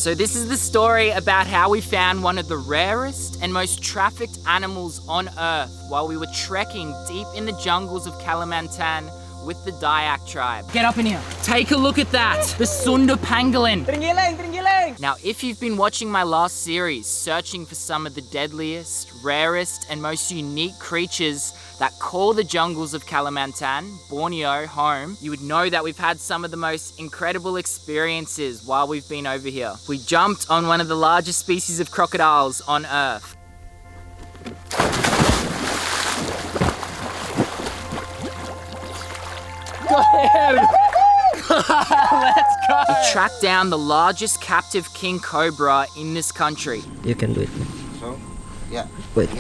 So this is the story about how we found one of the rarest and most trafficked animals on Earth while we were trekking deep in the jungles of Kalimantan with the Dayak tribe. Get up in here. Take a look at that. The Sunda pangolin. Tringgiling. Now, if you've been watching my last series, searching for some of the deadliest, rarest, and most unique creatures that call the jungles of Kalimantan, Borneo, home, you would know that we've had some of the most incredible experiences while we've been over here. We jumped on one of the largest species of crocodiles on Earth. Go ahead. Let's go. We tracked down the largest captive king cobra in this country. You can do it. So, yeah. Wait.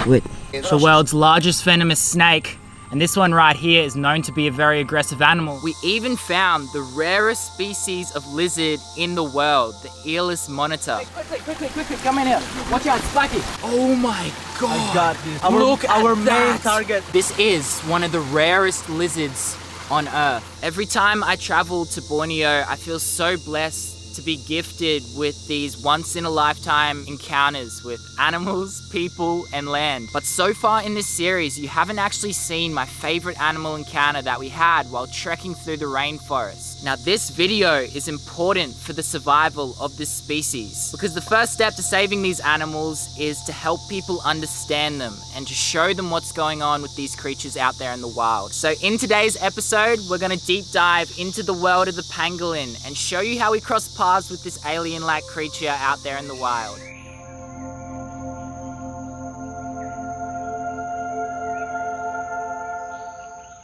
It's the world's largest venomous snake, and this one right here is known to be a very aggressive animal. We even found the rarest species of lizard in the world, the earless monitor. Hey, quickly, come in here. Watch out, spiky. Oh my God. I got this. Look at our main that. target. This is one of the rarest lizards on Earth. Every time I travel to Borneo, I feel so blessed to be gifted with these once-in-a-lifetime encounters with animals, people, and land. But so far in this series, you haven't actually seen my favorite animal encounter that we had while trekking through the rainforest. Now, this video is important for the survival of this species because the first step to saving these animals is to help people understand them and to show them what's going on with these creatures out there in the wild. So in today's episode, we're gonna deep dive into the world of the pangolin and show you how we cross paths with this alien-like creature out there in the wild.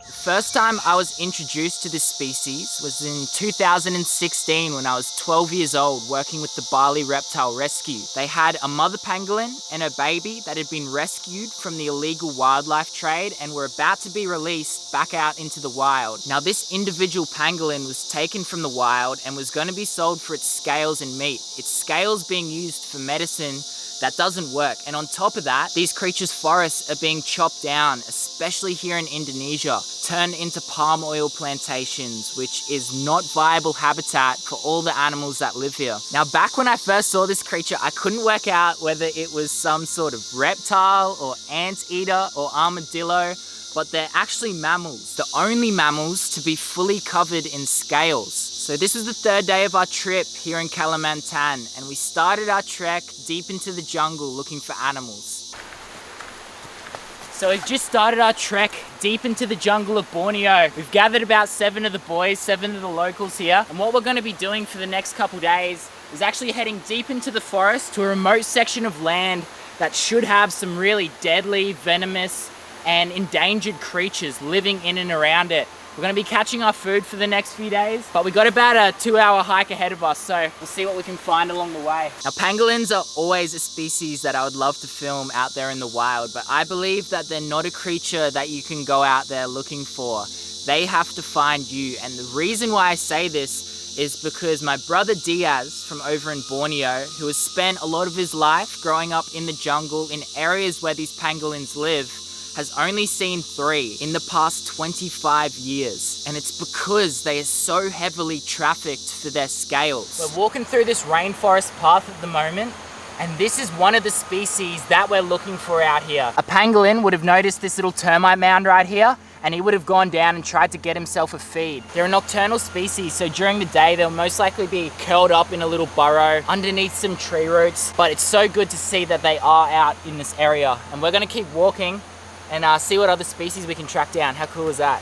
The first time I was introduced to this species was in 2016 when I was 12 years old working with the Bali Reptile Rescue. They had a mother pangolin and her baby that had been rescued from the illegal wildlife trade and were about to be released back out into the wild. Now, this individual pangolin was taken from the wild and was going to be sold for its scales and meat. Its scales being used for medicine that doesn't work. And on top of that, these creatures' forests are being chopped down, especially here in Indonesia, turned into palm oil plantations, which is not viable habitat for all the animals that live here. Now, back when I first saw this creature, I couldn't work out whether it was some sort of reptile or anteater or armadillo, but they're actually mammals, the only mammals to be fully covered in scales. So this was the third day of our trip here in Kalimantan, and we started our trek deep into the jungle looking for animals. So we've just started our trek deep into the jungle of Borneo. We've gathered about 7 of the boys, 7 of the locals here, and what we're going to be doing for the next couple days is actually heading deep into the forest to a remote section of land that should have some really deadly, venomous, and endangered creatures living in and around it. We're gonna be catching our food for the next few days, but we got about a 2-hour hike ahead of us, so we'll see what we can find along the way. Now, pangolins are always a species that I would love to film out there in the wild, but I believe that they're not a creature that you can go out there looking for. They have to find you, and the reason why I say this is because my brother Diaz from over in Borneo, who has spent a lot of his life growing up in the jungle in areas where these pangolins live, has only seen 3 in the past 25 years. And it's because they are so heavily trafficked for their scales. We're walking through this rainforest path at the moment, and this is one of the species that we're looking for out here. A pangolin would have noticed this little termite mound right here, and he would have gone down and tried to get himself a feed. They're a nocturnal species, so during the day, they'll most likely be curled up in a little burrow underneath some tree roots, but it's so good to see that they are out in this area. And we're gonna keep walking and see what other species we can track down. How cool is that?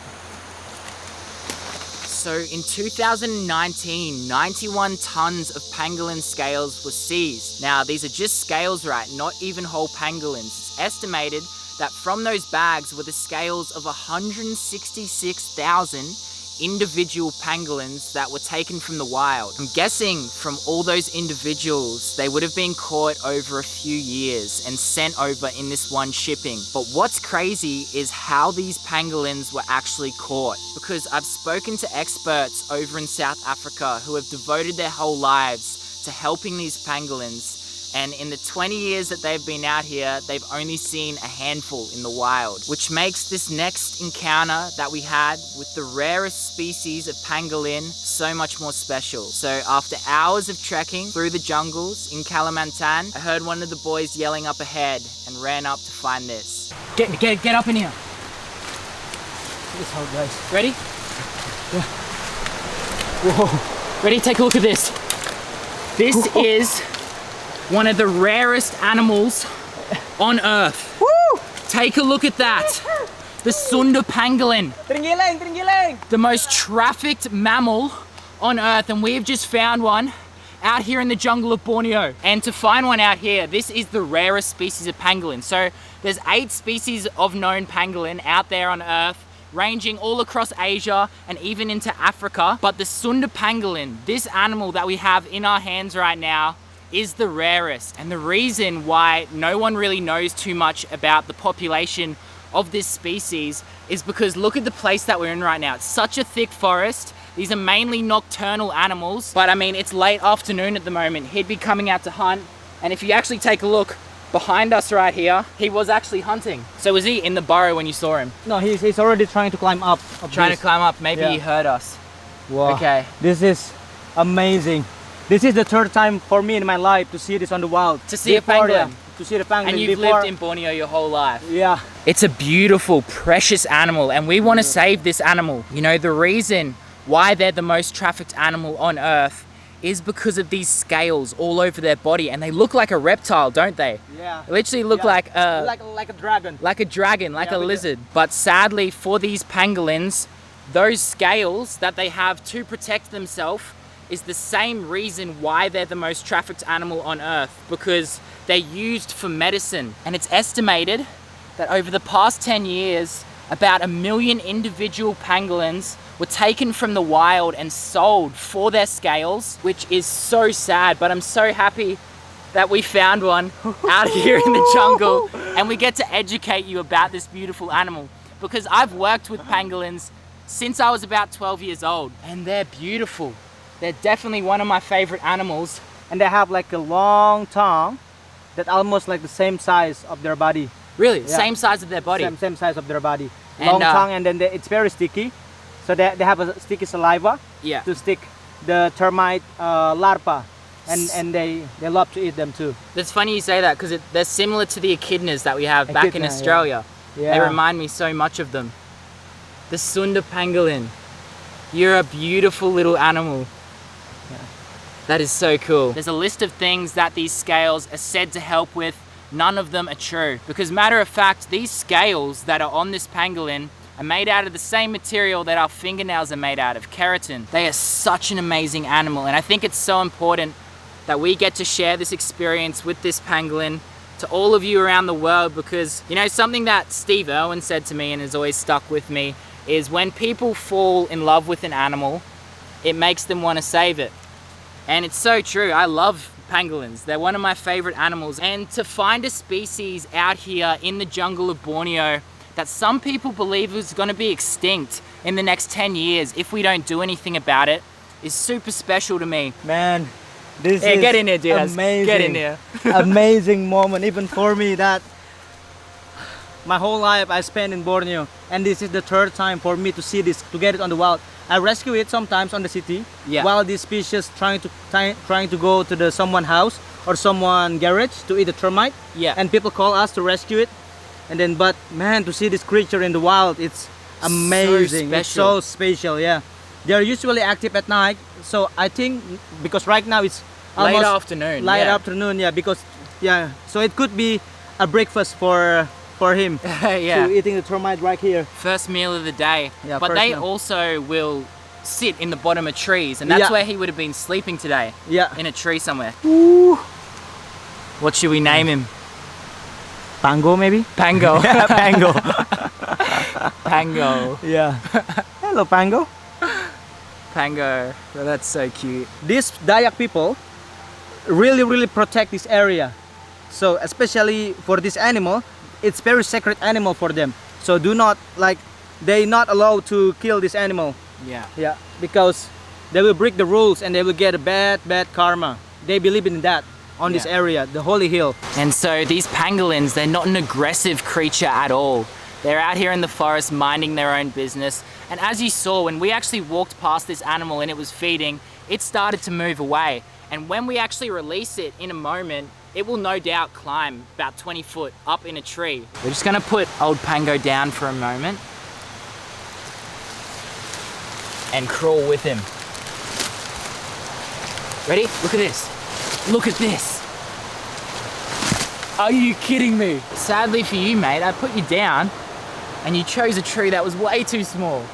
So in 2019, 91 tons of pangolin scales were seized. Now, these are just scales, right? Not even whole pangolins. It's estimated that from those bags were the scales of 166,000 individual pangolins that were taken from the wild. I'm guessing from all those individuals, they would have been caught over a few years and sent over in this one shipping. But what's crazy is how these pangolins were actually caught, because I've spoken to experts over in South Africa who have devoted their whole lives to helping these pangolins, And in the 20 years that they've been out here, they've only seen a handful in the wild, which makes this next encounter that we had with the rarest species of pangolin so much more special. So after hours of trekking through the jungles in Kalimantan, I heard one of the boys yelling up ahead and ran up to find this. Get up in here. This is how, guys. Ready? Yeah. Whoa. Ready? Take a look at this. This is one of the rarest animals on Earth. Woo! Take a look at that. The Sunda pangolin. Tringgiling. The most trafficked mammal on Earth, and we've just found one out here in the jungle of Borneo. And to find one out here, this is the rarest species of pangolin. So there's 8 species of known pangolin out there on Earth, ranging all across Asia and even into Africa. But the Sunda pangolin, this animal that we have in our hands right now, is the rarest. And the reason why no one really knows too much about the population of this species is because look at the place that we're in right now. It's such a thick forest. These are mainly nocturnal animals, but I mean, it's late afternoon at the moment. He'd be coming out to hunt. And if you actually take a look behind us right here, he was actually hunting. So was he in the burrow when you saw him? No, he's already trying to climb up. Trying to climb up. Maybe he heard us. Wow. Okay. This is amazing. This is the 3rd time for me in my life to see this on the wild. To see a pangolin. To see the pangolin. And you've lived in Borneo your whole life. Yeah. It's a beautiful, precious animal, and we want to save this animal. You know, the reason why they're the most trafficked animal on Earth is because of these scales all over their body, and they look like a reptile, don't they? Yeah. They literally look like a dragon. Like a dragon, like a lizard. But sadly for these pangolins, those scales that they have to protect themselves is the same reason why they're the most trafficked animal on Earth, because they're used for medicine. And it's estimated that over the past 10 years, about 1 million individual pangolins were taken from the wild and sold for their scales, which is so sad. But I'm so happy that we found one out here in the jungle, and we get to educate you about this beautiful animal, because I've worked with pangolins since I was about 12 years old, and they're beautiful. They're definitely one of my favorite animals. And they have like a long tongue that almost like the same size of their body. Really? Yeah. Same size of their body? Same size of their body. Long tongue, and then it's very sticky. So they have a sticky saliva to stick the termite larvae. And they love to eat them too. It's funny you say that, because they're similar to the echidnas that we have back in Australia. Yeah. They remind me so much of them. The Sunda pangolin. You're a beautiful little animal. That is so cool. There's a list of things that these scales are said to help with. None of them are true, because matter of fact, these scales that are on this pangolin are made out of the same material that our fingernails are made out of, keratin. They are such an amazing animal, and I think it's so important that we get to share this experience with this pangolin to all of you around the world, because, you know, something that Steve Irwin said to me and has always stuck with me is when people fall in love with an animal, it makes them want to save it. And it's so true. I love pangolins. They're one of my favorite animals. And to find a species out here in the jungle of Borneo that some people believe is going to be extinct in the next 10 years if we don't do anything about it is super special to me. Man, this is get in here, dude. Amazing. Get in here. Amazing moment, even for me, that my whole life I spent in Borneo, and this is the 3rd time for me to see this, to get it on the wild. I rescue it sometimes on the city, while this species trying to go to someone house or someone garage to eat a termite. And people call us to rescue it, and then but man, to see this creature in the wild, it's amazing. It's so special. They're usually active at night, so I think because right now it's almost late afternoon. Afternoon, because so it could be a breakfast for him. To eating the termite right here. First meal of the day. But they also will sit in the bottom of trees, and that's where he would have been sleeping today. In a tree somewhere. Ooh. What should we name him? Pango, maybe? Pango. Pango. Pango. Hello, Pango. Pango. Well, that's so cute. These Dayak people really protect this area. So especially for this animal, it's very sacred animal for them. So do not, like, they're not allowed to kill this animal. Because they will break the rules and they will get a bad karma. They believe in that. on this area, the holy hill. And so these pangolins, they're not an aggressive creature at all. They're out here in the forest minding their own business. And as you saw, when we actually walked past this animal and it was feeding, it started to move away. And when we actually release it in a moment, it will no doubt climb about 20 foot up in a tree. We're just gonna put old Pango down for a moment and crawl with him. Ready? Look at this. Look at this. Are you kidding me? Sadly for you, mate, I put you down and you chose a tree that was way too small.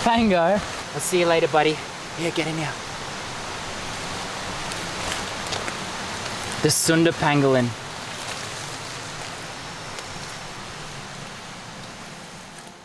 Pango, I'll see you later, buddy. Yeah, get in here. The Sunda pangolin.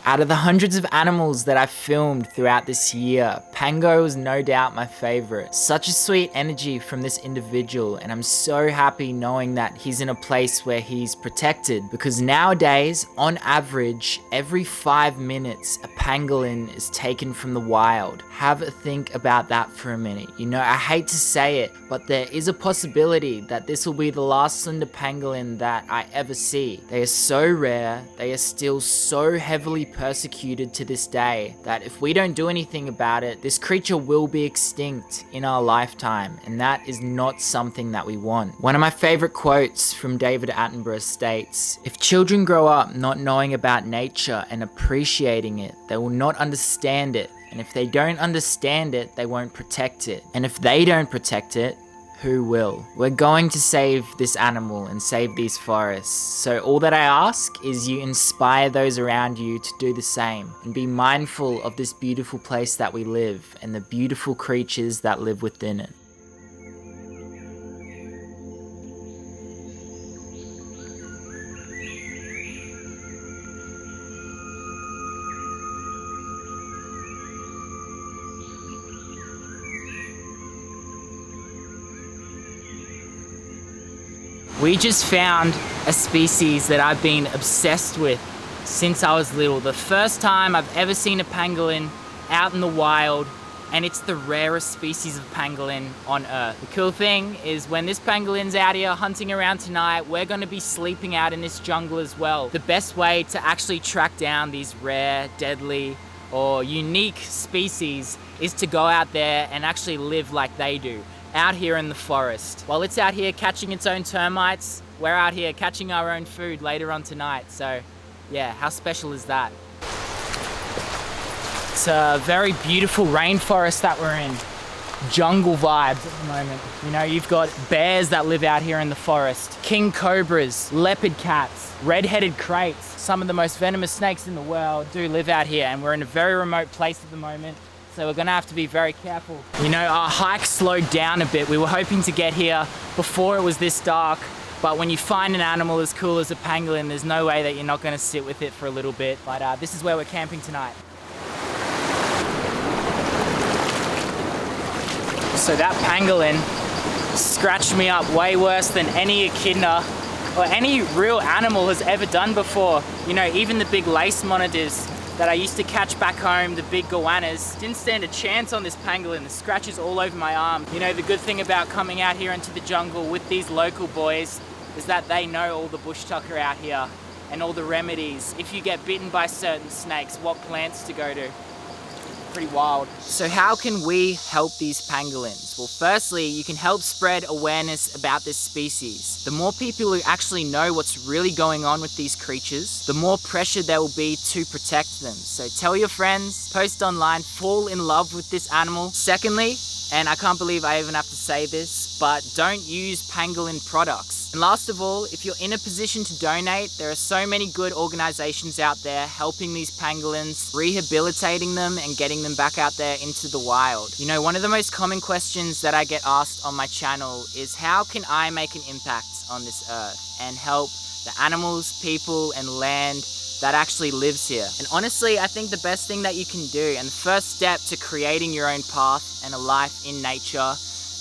Out of the hundreds of animals that I've filmed throughout this year, Pango is no doubt my favorite. Such a sweet energy from this individual, and I'm so happy knowing that he's in a place where he's protected, because nowadays, on average, every 5 minutes, a pangolin is taken from the wild. Have a think about that for a minute. You know, I hate to say it, but there is a possibility that this will be the last Sunda pangolin that I ever see. They are so rare, they are still so heavily persecuted to this day that if we don't do anything about it, this creature will be extinct in our lifetime, and that is not something that we want. One of my favorite quotes from David Attenborough states, "If children grow up not knowing about nature and appreciating it, they will not understand it, and if they don't understand it, they won't protect it, and if they don't protect it, who will?" We're going to save this animal and save these forests. So all that I ask is you inspire those around you to do the same and be mindful of this beautiful place that we live and the beautiful creatures that live within it. We just found a species that I've been obsessed with since I was little. The first time I've ever seen a pangolin out in the wild, and it's the rarest species of pangolin on Earth. The cool thing is when this pangolin's out here hunting around tonight, we're gonna be sleeping out in this jungle as well. The best way to actually track down these rare, deadly, or unique species is to go out there and actually live like they do, out here in the forest. While it's out here catching its own termites, we're out here catching our own food later on tonight. So yeah, how special is that? It's a very beautiful rainforest that we're in. Jungle vibes at the moment. You know, you've got bears that live out here in the forest, king cobras, leopard cats, red-headed kraits. Some of the most venomous snakes in the world do live out here, and we're in a very remote place at the moment. So we're gonna have to be very careful. You know, our hike slowed down a bit. We were hoping to get here before it was this dark, but when you find an animal as cool as a pangolin, there's no way that you're not gonna sit with it for a little bit. But this is where we're camping tonight. So that pangolin scratched me up way worse than any echidna or any real animal has ever done before. You know, even the big lace monitors that I used to catch back home, the big goannas, didn't stand a chance on this pangolin. The scratches all over my arm. You know, the good thing about coming out here into the jungle with these local boys is that they know all the bush tucker out here and all the remedies. If you get bitten by certain snakes, what plants to go to. Pretty wild. So how can we help these pangolins? Well, firstly, you can help spread awareness about this species. The more people who actually know what's really going on with these creatures, the more pressure there will be to protect them. So tell your friends, post online, fall in love with this animal. Secondly, and I can't believe I even have to say this, but don't use pangolin products. And last of all, if you're in a position to donate, there are so many good organizations out there helping these pangolins, rehabilitating them and getting them back out there into the wild. You know, one of the most common questions that I get asked on my channel is how can I make an impact on this earth and help the animals, people and land that actually lives here? And honestly, I think the best thing that you can do and the first step to creating your own path and a life in nature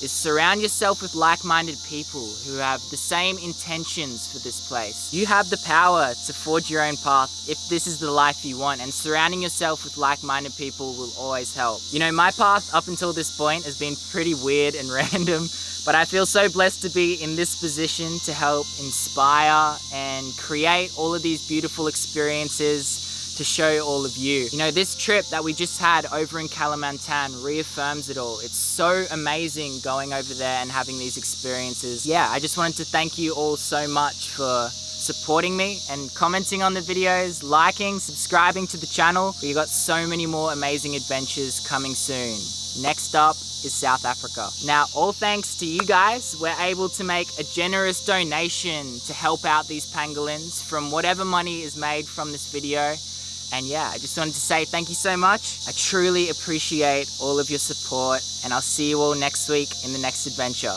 is surround yourself with like-minded people who have the same intentions for this place. You have the power to forge your own path if this is the life you want, and surrounding yourself with like-minded people will always help. You know, my path up until this point has been pretty weird and random, but I feel so blessed to be in this position to help inspire and create all of these beautiful experiences to show all of you. You know, this trip that we just had over in Kalimantan reaffirms it all. It's so amazing going over there and having these experiences. Yeah, I just wanted to thank you all so much for supporting me and commenting on the videos, liking, subscribing to the channel. We got so many more amazing adventures coming soon. Next up is South Africa. Now, all thanks to you guys, we're able to make a generous donation to help out these pangolins from whatever money is made from this video. And yeah, I just wanted to say thank you so much. I truly appreciate all of your support, and I'll see you all next week in the next adventure.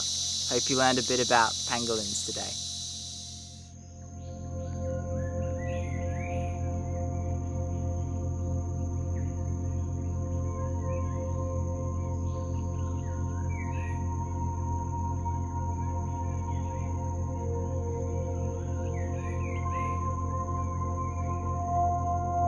Hope you learned a bit about pangolins today.